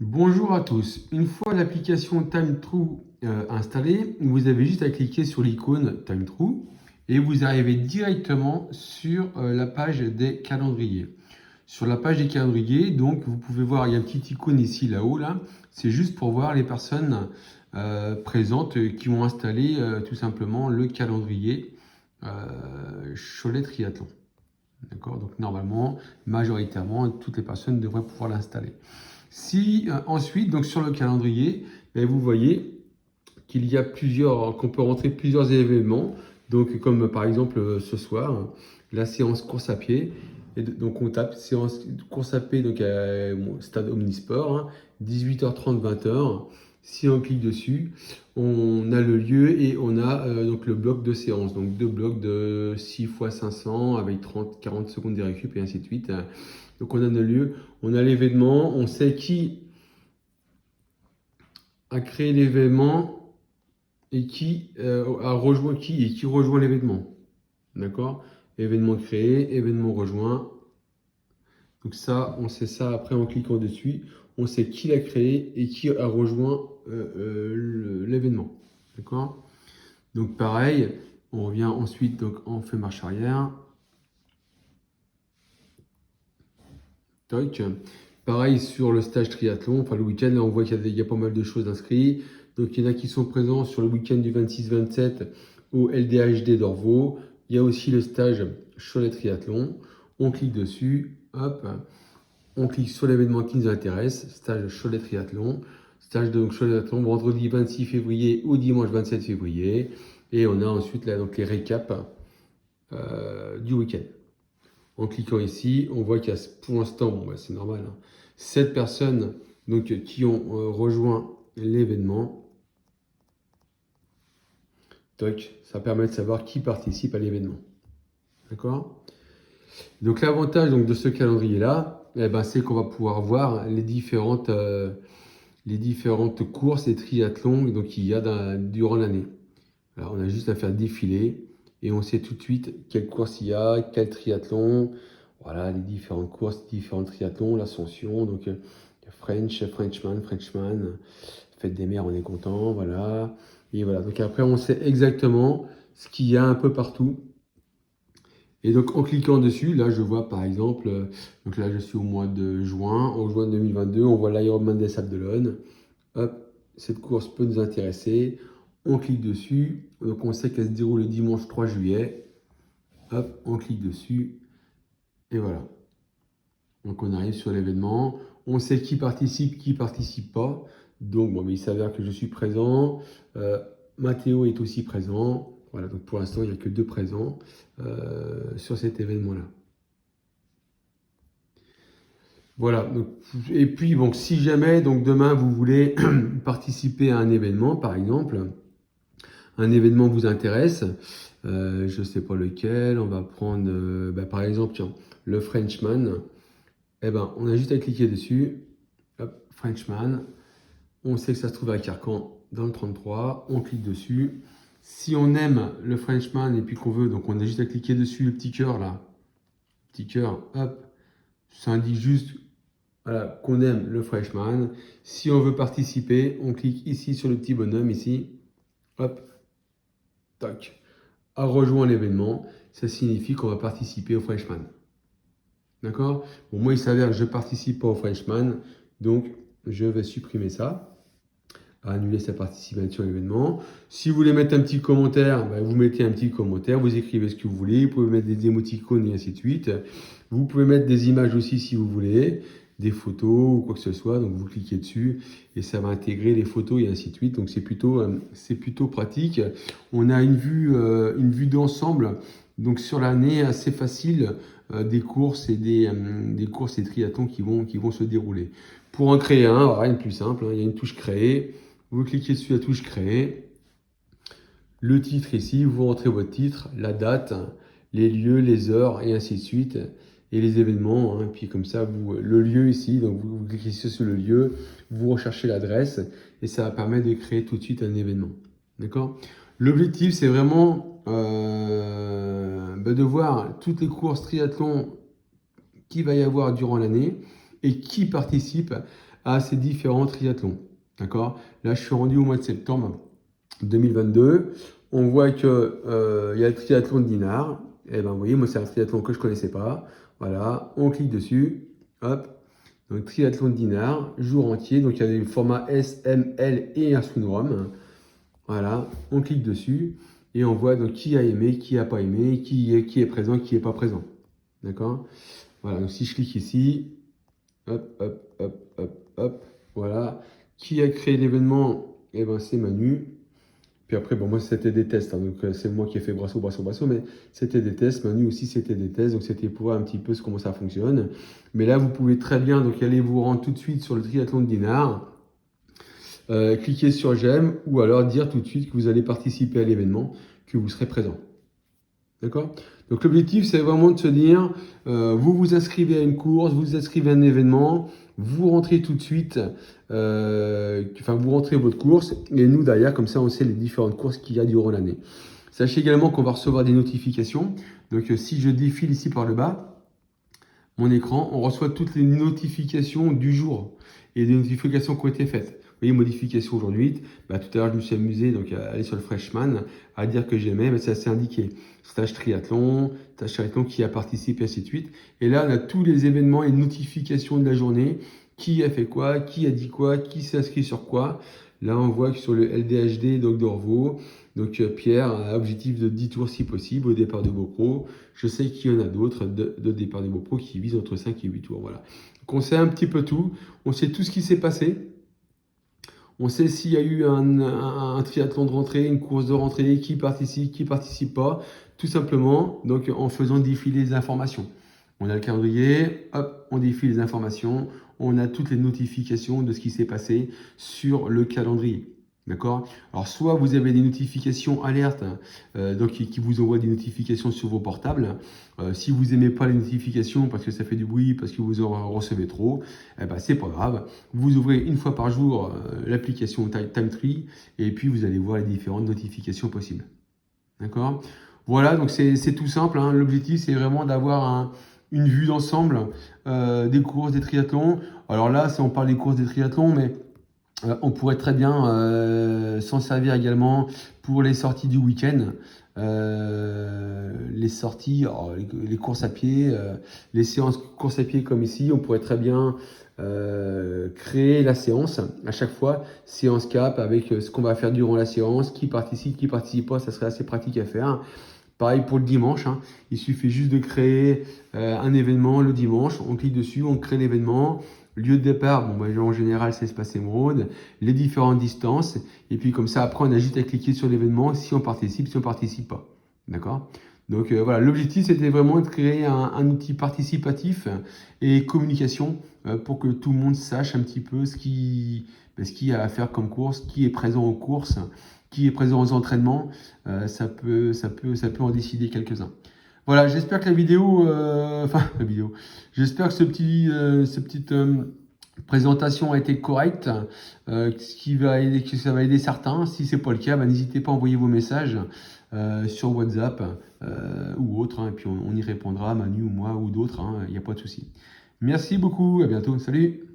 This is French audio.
Bonjour à tous. Une fois l'application TimeTrue installée, vous avez juste à cliquer sur l'icône TimeTrue et vous arrivez directement sur la page des calendriers. Sur la page des calendriers, donc vous pouvez voir, il y a une petite icône ici là-haut là. C'est juste pour voir les personnes présentes qui ont installé tout simplement le calendrier Cholet Triathlon. D'accord? Donc normalement, majoritairement, toutes les personnes devraient pouvoir l'installer. Si ensuite, donc sur le calendrier, vous voyez qu'il y a qu'on peut rentrer plusieurs événements, donc comme par exemple ce soir, la séance course à pied. Et donc on tape séance course à pied donc à stade Omnisport, 18h30, 20h. Si on clique dessus, on a le lieu et on a donc le bloc de séance. Donc deux blocs de 6 x 500 avec 40 secondes de récup et ainsi de suite. Donc on a le lieu, on a l'événement, on sait qui a créé l'événement et qui a rejoint qui et qui rejoint l'événement. D'accord? Événement créé, événement rejoint. Donc ça, on sait ça après en cliquant dessus. On sait qui l'a créé et qui a rejoint l'événement. D'accord? Donc pareil, on revient ensuite, donc on fait marche arrière. Toc. Pareil sur le stage triathlon, enfin le week-end, là on voit qu'il y a pas mal de choses inscrites. Donc il y en a qui sont présents sur le week-end du 26-27 au LDHD d'Orvaux. Il y a aussi le stage Cholet Triathlon. On clique dessus, hop, on clique sur l'événement qui nous intéresse, stage Cholet Triathlon. Stage de Cholet Triathlon, vendredi 26 février au dimanche 27 février. Et on a ensuite là, donc, les récaps du week-end. En cliquant ici, on voit qu'il y a pour l'instant, bon, c'est normal, 7 personnes donc, qui ont rejoint l'événement. Toc, ça permet de savoir qui participe à l'événement. D'accord? Donc l'avantage donc, de ce calendrier-là, c'est qu'on va pouvoir voir les différentes courses et triathlons qu'il y a durant l'année. Alors, on a juste à faire défiler et on sait tout de suite quelle course il y a, quel triathlon. Voilà, les différentes courses, différents triathlons, l'ascension. Donc, Frenchman, Fête des mers, on est content. Voilà. Et voilà. Donc, après, on sait exactement ce qu'il y a un peu partout. Et donc, en cliquant dessus, là, je vois par exemple, donc là, je suis au mois de juin. En juin 2022, on voit l'Ironman des Sables d'Olonne. Hop, cette course peut nous intéresser. On clique dessus. Donc on sait qu'elle se déroule le dimanche 3 juillet. Hop, on clique dessus. Et voilà. Donc on arrive sur l'événement. On sait qui participe pas. Donc bon, mais il s'avère que je suis présent. Mathéo est aussi présent. Voilà, donc pour l'instant, il n'y a que 2 présents sur cet événement-là. Voilà, donc, et puis bon, si jamais donc demain vous voulez participer à un événement, par exemple, un événement vous intéresse, je ne sais pas lequel, on va prendre par exemple tiens, le Frenchman, on a juste à cliquer dessus, hop, Frenchman, on sait que ça se trouve à Carcan dans le 33, on clique dessus. Si on aime le Frenchman et puis qu'on veut, donc on a juste à cliquer dessus, le petit cœur là, petit cœur, hop, ça indique juste voilà, qu'on aime le Freshman. Si on veut participer, on clique ici sur le petit bonhomme, ici. Hop, tac. A rejoint l'événement, ça signifie qu'on va participer au Freshman. D'accord? Bon, moi, il s'avère que je ne participe pas au Freshman, donc je vais supprimer ça. Annuler sa participation à l'événement. Si vous voulez mettre un petit commentaire, vous mettez un petit commentaire, vous écrivez ce que vous voulez, vous pouvez mettre des émoticônes et ainsi de suite. Vous pouvez mettre des images aussi si vous voulez, des photos ou quoi que ce soit, donc vous cliquez dessus et ça va intégrer les photos et ainsi de suite, donc c'est plutôt pratique. On a une vue d'ensemble, donc sur l'année assez facile des courses et des courses et triathlons qui vont se dérouler. Pour en créer un, rien de plus simple, il y a une touche créer. Vous cliquez dessus la touche créer, le titre ici, vous rentrez votre titre, la date, les lieux, les heures et ainsi de suite, et les événements. Puis comme ça, le lieu ici, donc vous cliquez sur le lieu, vous recherchez l'adresse et ça va permettre de créer tout de suite un événement. D'accord? L'objectif, c'est vraiment de voir toutes les courses triathlon qu'il va y avoir durant l'année et qui participe à ces différents triathlons. D'accord? Là, je suis rendu au mois de septembre 2022. On voit que il y a le triathlon de Dinard. Et ben, vous voyez, moi, c'est un triathlon que je connaissais pas. Voilà, on clique dessus. Hop. Donc, triathlon de Dinard, jour entier. Donc, il y a des formats S, M, L et un swimrun. Voilà, on clique dessus et on voit donc qui a aimé, qui n'a pas aimé, qui est présent, qui n'est pas présent. D'accord? Voilà, donc si je clique ici, hop, hop, hop, hop, hop, voilà. Qui a créé l'événement? Eh ben, c'est Manu. Puis après, bon, moi, c'était des tests, hein, donc c'est moi qui ai fait brasso, brasso, brasso, mais c'était des tests. Manu aussi, c'était des tests, donc c'était pour voir un petit peu comment ça fonctionne. Mais là, vous pouvez très bien donc aller vous rendre tout de suite sur le triathlon de Dinard. Cliquez sur j'aime ou alors dire tout de suite que vous allez participer à l'événement, que vous serez présent. D'accord? Donc l'objectif, c'est vraiment de se dire, vous vous inscrivez à une course, vous vous inscrivez à un événement, vous rentrez tout de suite, vous rentrez votre course, et nous derrière, comme ça, on sait les différentes courses qu'il y a durant l'année. Sachez également qu'on va recevoir des notifications. Donc si je défile ici par le bas, mon écran, on reçoit toutes les notifications du jour et des notifications qui ont été faites. Vous voyez, modification aujourd'hui. Tout à l'heure, je me suis amusé donc, à aller sur le Freshman, à dire que j'aimais, mais ça s'est indiqué. Stage triathlon qui a participé, ainsi de suite. Et là, on a tous les événements et notifications de la journée. Qui a fait quoi, qui a dit quoi, qui s'est inscrit sur quoi. Là, on voit que sur le LDHD donc d'Orvaux, donc Pierre a un objectif de 10 tours si possible au départ de GoPro. Je sais qu'il y en a d'autres de départ de GoPro qui visent entre 5 et 8 tours. Voilà. Donc on sait un petit peu tout, on sait tout ce qui s'est passé. On sait s'il y a eu un triathlon de rentrée, une course de rentrée, qui participe pas, tout simplement donc en faisant défiler les informations. On a le calendrier, hop, on défile les informations, on a toutes les notifications de ce qui s'est passé sur le calendrier. D'accord? Alors, soit vous avez des notifications alertes, donc qui vous envoient des notifications sur vos portables. Si vous n'aimez pas les notifications parce que ça fait du bruit, parce que vous en recevez trop, eh ben, c'est pas grave. Vous ouvrez une fois par jour l'application TimeTree et puis vous allez voir les différentes notifications possibles. D'accord? Voilà, donc c'est tout simple, hein. L'objectif, c'est vraiment d'avoir une vue d'ensemble des courses, des triathlons. Alors là, si on parle des courses, des triathlons, mais on pourrait très bien s'en servir également pour les sorties du week-end. Les sorties, les courses à pied, les séances courses à pied comme ici, on pourrait très bien créer la séance à chaque fois, séance cap avec ce qu'on va faire durant la séance, qui participe pas, ça serait assez pratique à faire. Pareil pour le dimanche, hein. Il suffit juste de créer un événement le dimanche, on clique dessus, on crée l'événement, lieu de départ, en général c'est Espace Émeraude, les différentes distances, et puis comme ça après on a juste à cliquer sur l'événement si on participe pas. D'accord? Donc voilà, l'objectif c'était vraiment de créer un outil participatif et communication pour que tout le monde sache un petit peu ce qu'il y a à faire comme course, qui est présent aux courses, qui est présent aux entraînements, ça peut en décider quelques-uns. Voilà, j'espère que j'espère que cette petite présentation a été correcte, que ça va aider certains. Si c'est pas le cas, n'hésitez pas à envoyer vos messages sur WhatsApp ou autre, hein, et puis on y répondra, Manu ou moi ou d'autres, il n'y a pas de souci. Merci beaucoup, à bientôt, salut!